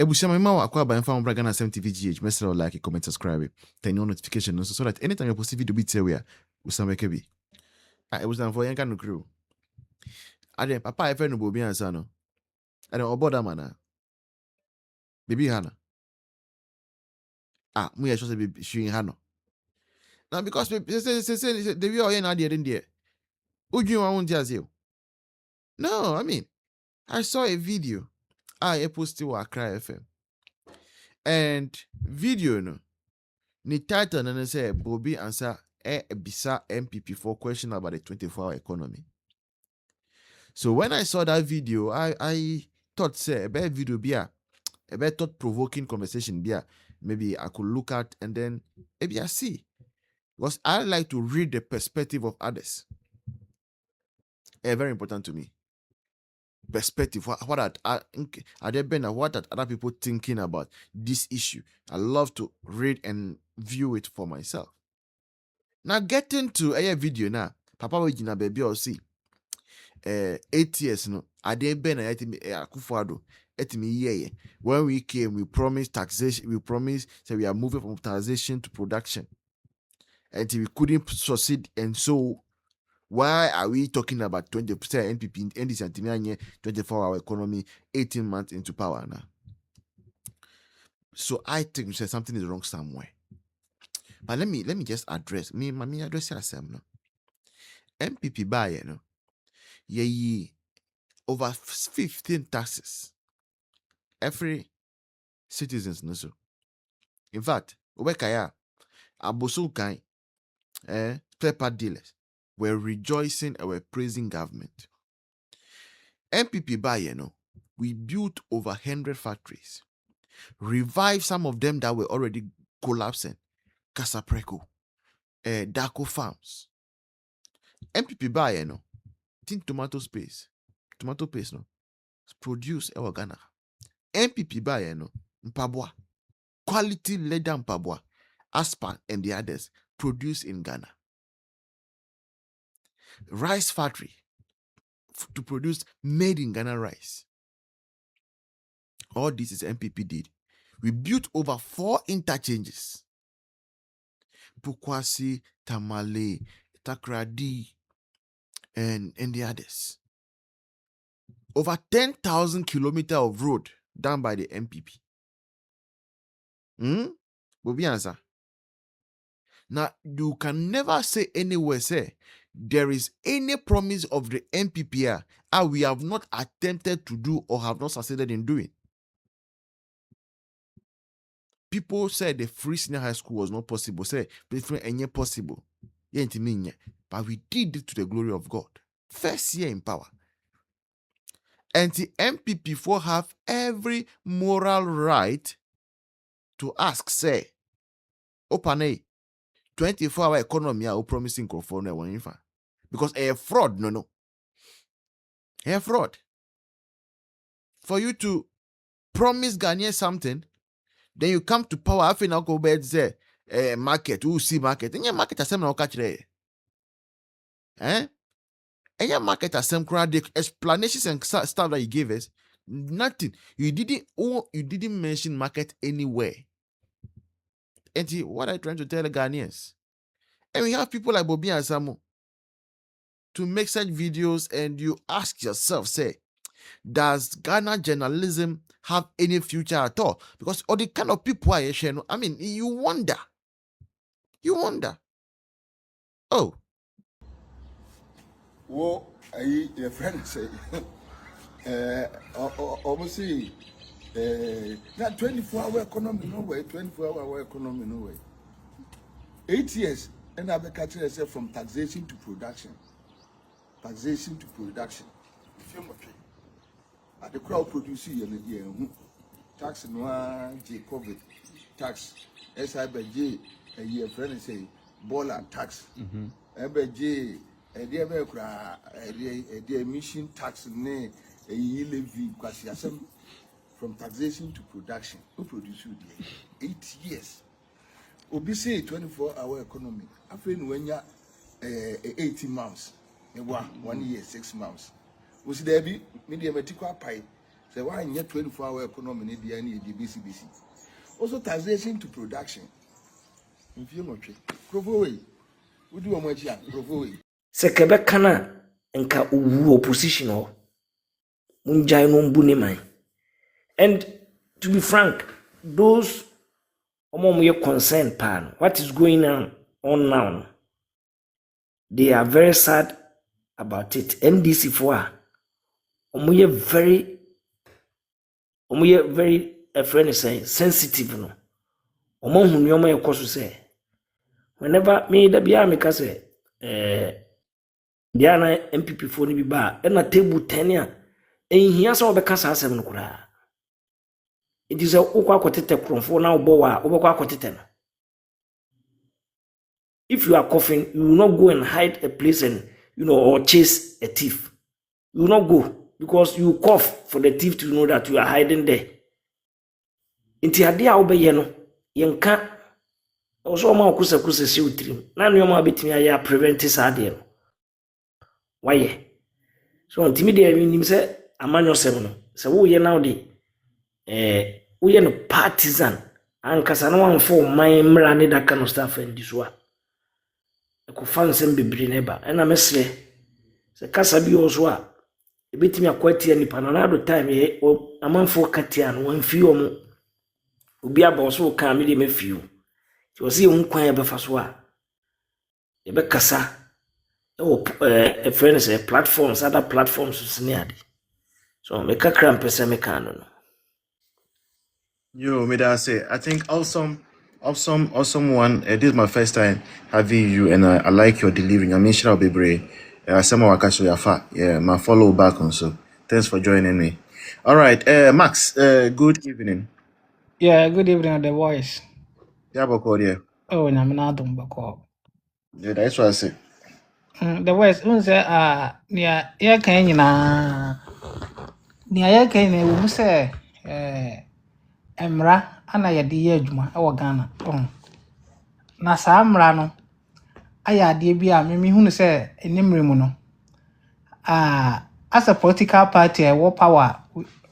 Ebushama ma akwa ba mfa mbra Ghana Asem TV GH. Message like, comment, subscribe, turn on notification so that anytime you post video be tell where usame ke bi. Ebushama for yanka no crew. Ade papa efe no bobi ansa no. Ade oboda mana. Baby hana. Mu ye sure be showing hana. Now because say the way oye na dey there. Uju wa won tiase. No, I mean, I saw a video. I posted to Accra FM. And video no. Ni title and say Bobby answer bisa MPP for question about the 24-hour economy. So when I saw that video, I thought say a better video be a better thought provoking conversation be a maybe I could look at and then maybe I see. Because I like to read the perspective of others. Very important to me. Perspective. What are other people thinking about this issue? I love to read and view it for myself. Now getting to a video now, Papa Wejina baby or see 8 years no. Ade ben na yetimi Akufo-Addo etimi ye. When we came, we promised taxation. We promised that we are moving from taxation to production, and we couldn't succeed. And so, why are we talking about 20% NPP in this 24-hour economy 18 months into power now? So I think something is wrong somewhere. But let me just address me address yourself no. MPP buy no. Ye over 15 taxes. Every citizens no so. In fact, Obekaya, Abosukai, spare part dealers were rejoicing and were praising government. MPP buy no. We built over 100 factories. Revived some of them that were already collapsing. Casapreco, Daco Farms. MPP buy no. Think tomato paste no. Produce our Ghana. MPP buy no. Mpabwa. Quality leather Mpabwa. Aspan and the others produce in Ghana. Rice factory to produce made in Ghana rice. All this is MPP did. We built over 4 interchanges. Bukwasi, Tamale, Takrady, and the others. Over 10,000 kilometers of road done by the MPP. Bobi answer. Now, you can never say anywhere, say, there is any promise of the MPP we have not attempted to do or have not succeeded in doing. People said the free senior high school was not possible. Say, it's possible. But we did it to the glory of God. First year in power. And the MPP4 have every moral right to ask, say, open 24-hour economy are promising conform because a fraud, no. A fraud. For you to promise Ghanaians something, then you come to power, after now go bed say market, who see market. And your market has some catch there. And your market has some the explanations and stuff that you gave us, nothing. You didn't mention market anywhere. And what are you trying to tell the Ghanaians? And we have people like Bobby and Samu to make such videos, and you ask yourself, say, does Ghana journalism have any future at all? Because all the kind of people are sharing, I mean, you wonder. Oh. Well, your friend say, almost say, that 24-hour economy, no way, 24-hour economy, no way. 8 years, and I've been catching yourself from taxation to production. Taxation to production. The crowd producing tax no J COVID tax. SIBJ a year friend say ball and tax. EBJ the emission tax ne a year levy because from taxation to production. Who produce you 8 years? Obi say 24-hour economy. After when you 18 months, 1 year, 6 months. Was there be media medical pie? Say why in 24-hour economy need any BCBC. Also taxation to production. If you not Provo, we do a much here. Provo. Sekebe kana enka uwu opposition o. Munjai no mbuni man. And to be frank, those omo concerned pan, what is going on now? They are very sad about it. NDC for omo very a friend is saying sensitive no. Omo hu nneoma yekoso say whenever me da bia me ka say dia na MPP fo ni bi ba e na table 10 a ehia so obeka sa asem no kura. It is a ukwa kwotete kromfo na obo wa obekwa kwotete no. If you are coughing, you will not go and hide a place and or chase a thief. You will not go because you cough for the thief to know that you are hiding there. Inti ade a obeye no yenka also ma okusa si utrim. Na nneoma betimi aya prevent sade no. Why? So ntimi dey nim say amanyosem no. Se wo ye now dey we no partisan ankasa no wan for man mra ne da kan staff and so a ko fansem bibiri neba ena mesle se kasa bi ozo a ebetimi akwati ni pananado time ye amanfo katia no wan fi omo obi aba oso ka me de mefiu ti o se hu kwan ya befa so a e be kasa e friends platforms other platforms sini ade so me kakra mpese me kan no. Yo, may I say, I think awesome one. This is my first time having you, and I like your delivery. I mean, I'll be brave. Yeah, my follow back on. So, thanks for joining me. All right, Max. Good evening. Yeah, good evening, The Voice. Yeah, Boko, yeah. Oh, I'm not doing Bako. Yeah, that's what I say. The Voice, yeah, can you na? Near can you say, Emra, and I di Yajuma, our Ghana. Na Samra no, I had the Bia, Mimi who say, a Nimrimuno. As a political party, I want power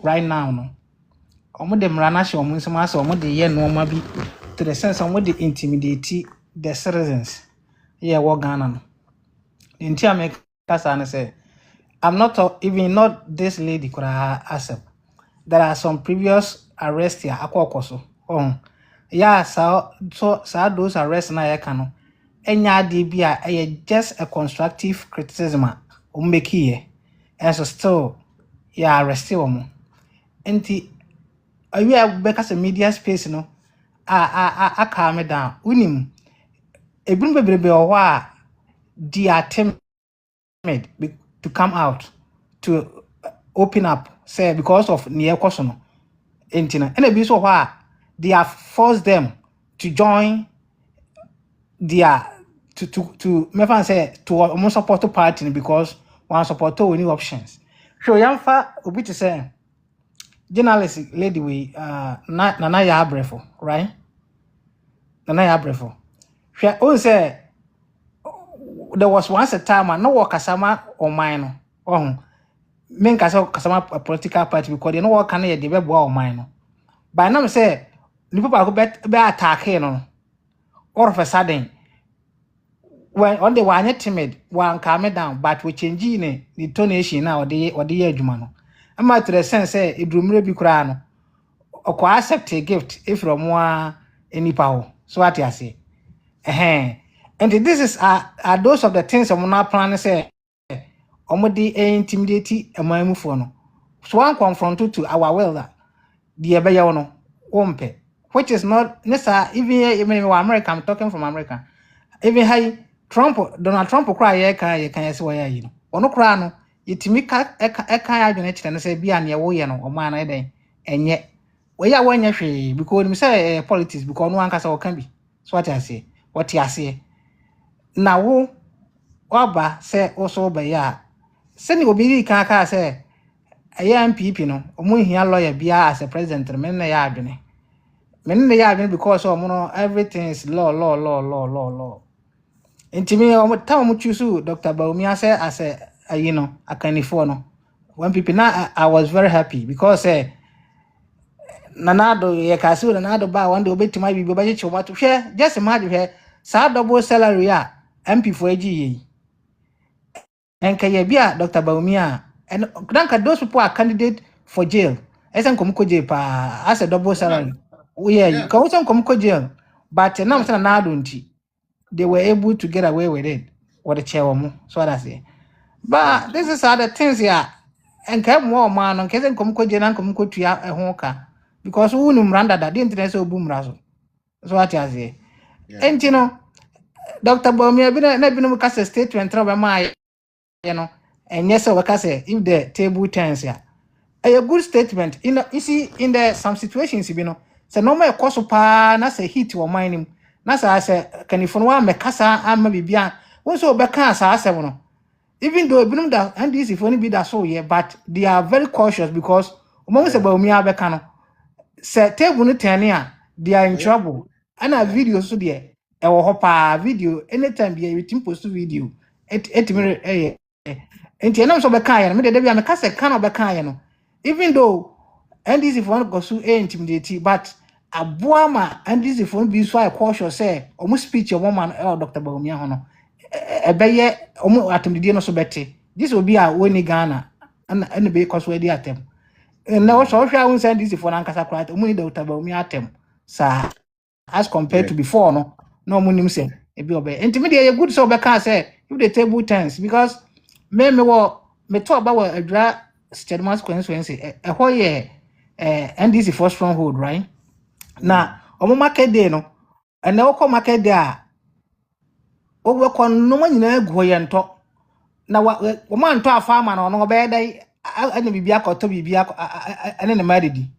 right now, no. Omo dem rana show omo nsema so omo de ye no ma bi to the sense omo de intimidate the citizens here wo Ghana no. Nti America say say I'm not even not this lady could accept. There are some previous arrests here akokoso. Yeah, so those arrests na ye ka no. Enya de bia just a constructive criticism o make here. And so still yeah arrest omo. Nti we are because media space no I calm me down unim ebun bebrebe o they are timid to come out to open up say because of near question entina and be so they have forced them to join their to me fan say to almost support the party because one support to any options so yamfa obi to say journalist lady we Nana ya Abrefo, right? Nana ya Abrefo. She say there was once a time no work kasama or mine. Men kasama a political party because they know what can they be or mine. By now say the people who be attack no. All of a sudden when on the one timid one calm down but we change the tonation now or the adwuma no. Am to the sense say idrumre bi kura no. Or accept a gift if from one any power. So what I say. And this is those of the things I'm not planning say omodi intimidate a my phone. So one confront to our will that the abeyono wompe, which is not necessarily even America. I'm talking from America. Even high Donald Trump cry can say why you know. Ono cry no yitimi ka adwene kire no say bia na ye wo ye no o man na den enye we ya wanya hwe because me say politics because no one kasa can be so what I say what you say na wo oba say also be ya se ni obi kan say aya MPP no omo hia lawyer bia as a president me na ya adwene because everything is law intimi omo tam mo choose Dr. Baumia say as a akanifo no when people now I was very happy because Nanado ye kasu Nanado ba one day obeti my bibi obaje choma to share just imagine here sa double salary MP for AG and kaya bia Dr. Baumia and those people are candidate for jail. Esen komko jail pa as a double salary. Oh yeah, you can also komko jail. But now they were able to get away with it. What the chair so that's it. But this is other things here. And come more man on Kesen komko jail and komko tuya a honka. Because who Randa that the internet so boom razzle. So what I say. And Dr. Baumia been a statement trouble my and yes, I say if the table turns here, a good statement. You see, in the some situations, so no more cost pa na say hit or mining. Na say can if one me kasa and maybe bia. Once over cancer, I say even though that and this if only be that so yeah, but they are very cautious because amongst about me abekano. Say table no turn here, they are in trouble. And a video so there, a video anytime be a post video. And you know, so Bekaya, me the me kase can of Bekaya no. Even though and this if one go so intimidate, but a boama and this if one be so cautious say almost speech your woman or Dr. Baumia hono. A beye almost atimidate no so better. This will be a winning Ghana and be cause we atem. And now so I won't send this if one ankasa kwat only Dr. Baumia atem. Sir, as compared to before no money say e be obey. Intimidate good so Beka say if the table turns because me talk about a dra Stedman's constituency. A whole year, NDC for stronghold, right? Now, omo market day no, and now come market there. Over con no one in go and talk. Now, what woman to a farmer or no bad day, I be biako to be biako and then the married.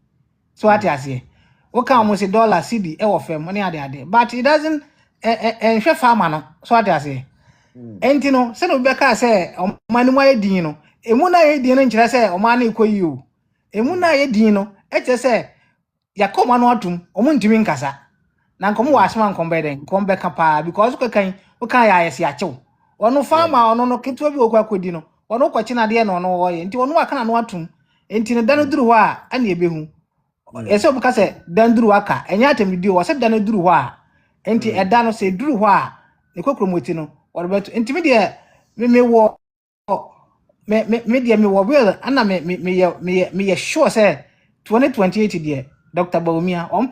So what I say, what can almost $1 CD or firm money other, but it doesn't and farmer no. So what I say. And send Rebecca say, "O manu dino, emuna ye dino nchira say o manu iko yi o. Emuna ye dino, eche say yakoma no atum, o mu ntimi nkasa. Na nkomo wa asema nkombe den, nkombe kapa because o kan ya yesi achew. Ono farmer ono no ketu bi okwa kodi no. Ono kwachi na de no ono wo ye. Nti ono aka na no atum. Enti ne dano duru ho a ana ebehu. Ese obuka say dan duru aka, enya atemdi o se dano duru ho a. Enti eda no se duru ho a, ne kokromoti no. What about intermediate? Me will will and me sure say 2028 dear Dr. Baumia on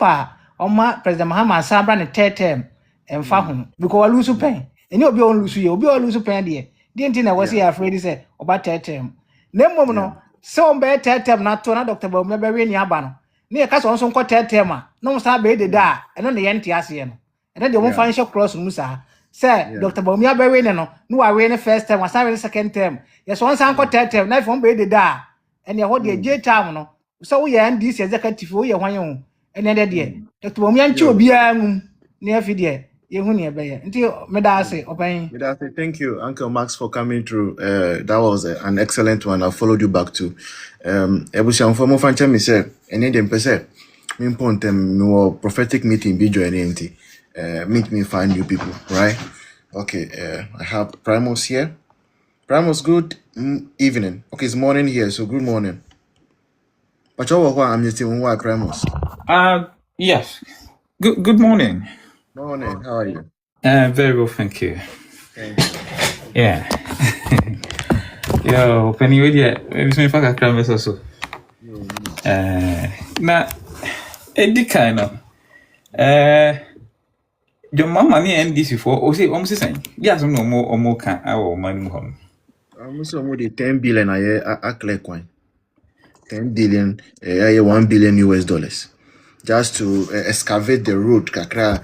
my President Mahama Sabra and third term and Fahum because I lose pain and you'll be on lose pain dear. The internet was here afraid to say about third term. Name woman so bad third term not to Dr. Baumia very near Bano. Near Cas on some third term, no star baby da and on the anti-ASEAN and then they won't financial cross Musa. Sir, Dr. Baumia Berry no I win the first term, was the second term. Yes, once uncle third term, knife won't be the da. And you hold the J town. So we end this executive for your one and then dear. Dr. Baumia Chu be near Fidia, you near Bayer until Medase obeying. Thank you, Uncle Max, for coming through. That was an excellent one. I followed you back to Ebusian for more fan me say, and then per se, me point them no prophetic meeting be joining. Meet me find new people, right? Okay, I have Primus here. Primus, good evening. Okay, it's morning here, so good morning. But I'm just saying why Primus. Yes. Good morning. Morning, how are you? Very well, thank you. Thank you. Yeah. Yo, Penny, wait, yeah. It's me fuck a Primus also. Now, Eddie kind of. Your mama near NDC for or say almost the same. Yes, no more or more can our money home. I'm so more than 10 billion a year act like one. 10 billion, 1 billion US dollars. Just to excavate the road, kakra,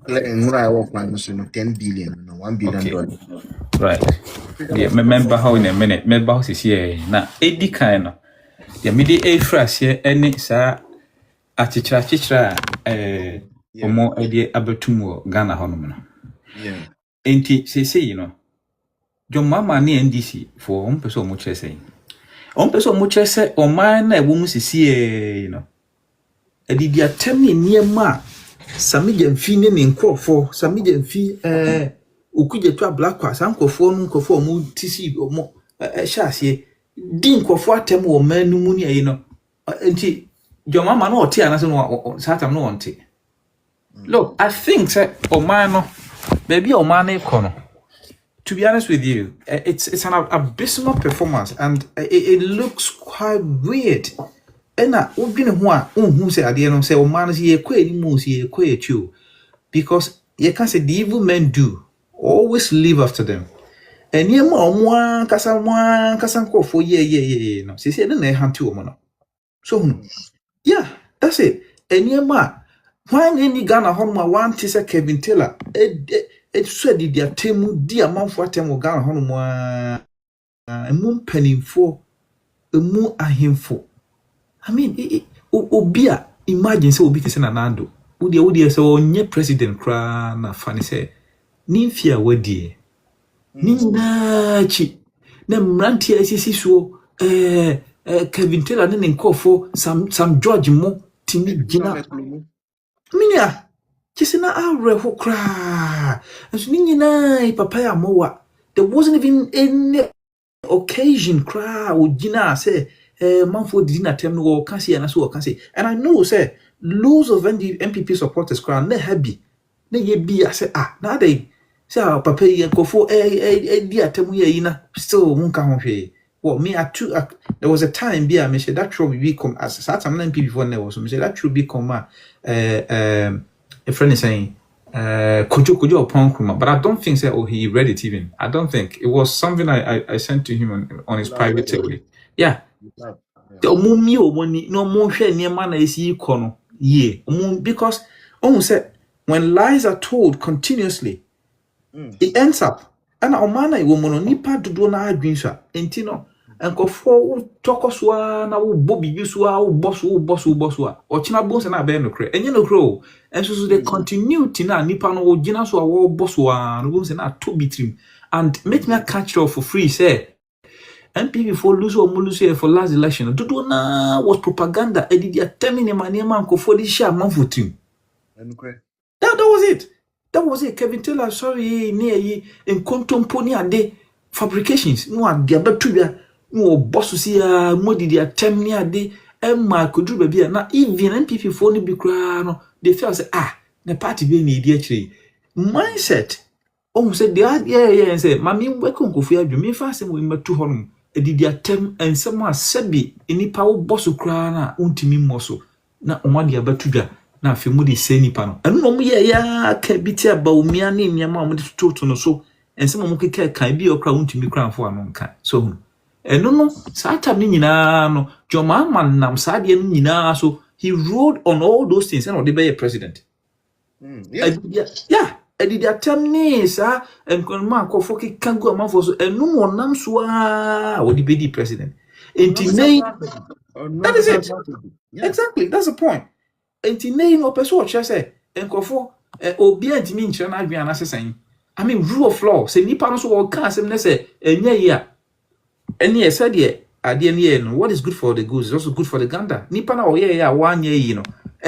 and I walk my 10 billion, $1 billion. Right. Yeah, remember how in a minute, remember house is here. Now, Eddie kind of. Yeah, me the fresh here, and it's a chichra, Omo idea abetumo Ghana honomo. Yeah. Enti say your mama ni NDC for one person much say. On person much say o man na ewo musisi edi dia temi niema sami jamfi ne nkrofo sami jamfi okuje to black kwa san nkofo no nkofo mu tisi omo hyasie din kwofo atem wo man no mu ne no enti your mama no oti anase no satam no onti. Look, I think say oman no baby oman e kono. To be honest with you, it's an abysmal performance and it looks quite weird. And obine ho a unhu say ade no say oman say ekwa ni mu say ekwa echu because you can say the evil men do always live after them. And ye mo kasa nkofo ye no say na hanti wo no. So yeah, that's it. And ye when any Ghana home one say Kevin Taylor it said the temu di amanfo atemu Ghana home emu mpanimfo emu ahemfo. I mean obia imagine say obi kese na nando wodi say onye president kra na fani say nimfia wadie nina chi na mranti asisi so Kevin Taylor ne nkofo Sam George mo timi gina minia kisina awre ho kra nso nyina papa ya mowa there wasn't even any occasion kra o gina say manfo did na tem no can see and so can say and I know say loads of MPP supporters cry na happy na ye bi say na dey say papa ye kofo di atem ye na still won ka ho hwe well me there was a time be me say that should be come as that time MPP before there was me say that should be come a friend is saying kojo upon kuma but I don't think say he read it even I don't think it was something I sent to him on his private takeaway. Yeah. The omumi omoni no mo hwe niema na esi kono ye because say when lies are told continuously it ends up and omana e womono nipa dodo na adwinsa enti no enkofo tokoswa na wo bobi so a wo boss o china bonse na be no kre enye no kre o enso so the continuity na nipa no wo gina so a wo boss wa no bonse na to bitrim and make me catch off for free say MPP for lose or lose for last election. Dudu na was propaganda. I did termine my name and for the share man for team. That was it. That was it. Kevin Taylor, sorry, near ye in contemporary ade fabrications. No, the other two no boss see modi the term near day. Emma could do baby. Now even MPP for be cry they feel say the party be need actually mindset. Said the yeah and say mami welcome kofi adwumi fa asem we matu honum edidi atem ensem asebi enipa wo boso kra na untimi moso na omade abatudwa na afemu de se nipa no eno no ye ya ka biti aba omia ne nyama omde tutu no so ensem mo keke kan bi okra untimi kra fo ano nka so eno no sata ni nyina no joma man nam sade no nyina so he rode on all those things and they be a president. Yeah. Did attempt sa enkonma akofo ki kangu amafo so enu monam so wo di be president entinei that is it. Exactly, that's the point. Entinei no person o chese enkofo obi antimi nchira na adwen anase I mean rule of law say nipa no so wo kan asem ne say enye yi a ene e said ye ade ne no what is good for the goose is also good for the gander nipa na o ye ya wa anye yi no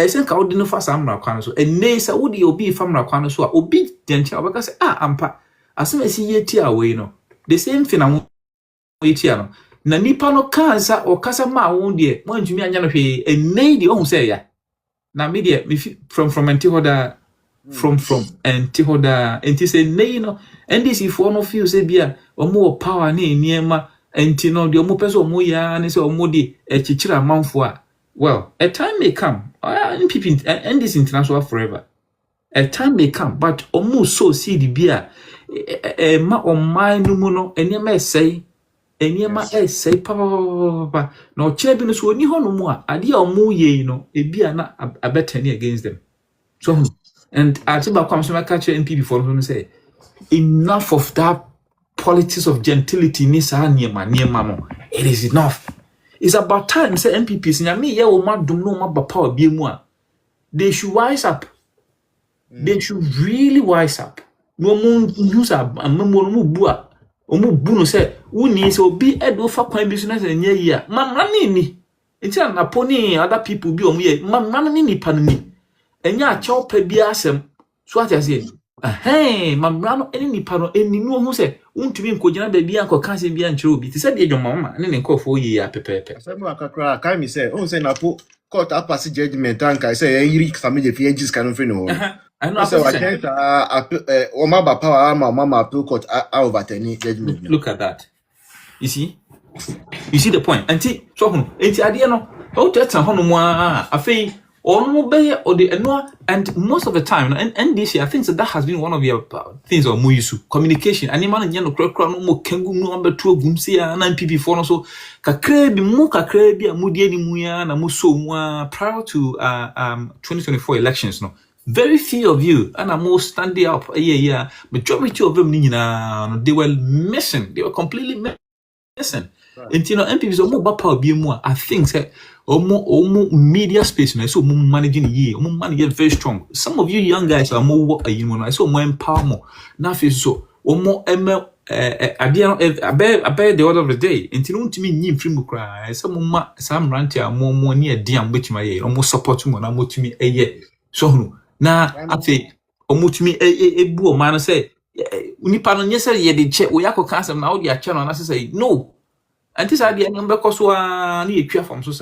sen ka wodi no fa samra kwan so ene sa wodi obi famra kwan so a obi dencha obeka say ampa asem esi yeti away no the same thing am yeti no na nipa no kansa o kasa ma won de mo antumi anya no hwe ene de ohun say ya na me de me from antihoda from antihoda enti say nei no ndc for no feel say bia omo power na eniema enti no de omo pese omo ya ne say omo de echichira manfo a well, a time may come. People and this international forever. A time may come, but almost so see the beer. Ma on my numono, and ye may say, and ye may say, papa, no chebinus will ni no more. A dear or ye, a beer not a better against them. So, and I think about comes to my catcher and people for them say, enough of that politics of gentility, Nisa near mamma. It is enough. It's about time say MPPs nyame ye wo madum no ma power bi mu a they should wise up. They should really wise up. No mo use amemo no mu bu a omu bu no say woni say obi edo fa kwan bi so na say nya yi a mamra ni enti na poni other people bi omu ye mamra ni pa ni enya a chew pa bi asem so at say Mamra no ene nipa no eninu ho se untumi nkogina ba bia nko kan se bia nkyere obi te se de dwomama ne nkofo yi ya pepepe Asemu akakra kai mi say on say na po court pass judgment anka say yiri family fi engis kan free no. I know So I can't o ma ba power mama appeal court overturn judgment. Look at that. You see the point. Anti so hono enti ade no o teta hono mo afei on be or the and most of the time and this year I think that has been one of your things or muisu communication and man no krakra no mo kangu no ambeto agum se ya na PP for no so kakra bi amudi ani mu ya na mo so mu prior to 2024 elections no very few of you and I'm more standing up majority of them they were missing, they were completely missing. And you know MPs are more power be more I think say omo media space na so managing ye manage very strong. Some of you young guys are more I so more empower more na fe so omo abia the order of the day enti no ntimi nyim free mu kra some sam rant ya more near diam betima ye omo support mu na motumi eye so no na afi omo tumi ebu o man say unipa no nyese ye de che wo yakoka asem na wo de ache no na say no. And this idea number cause one you from so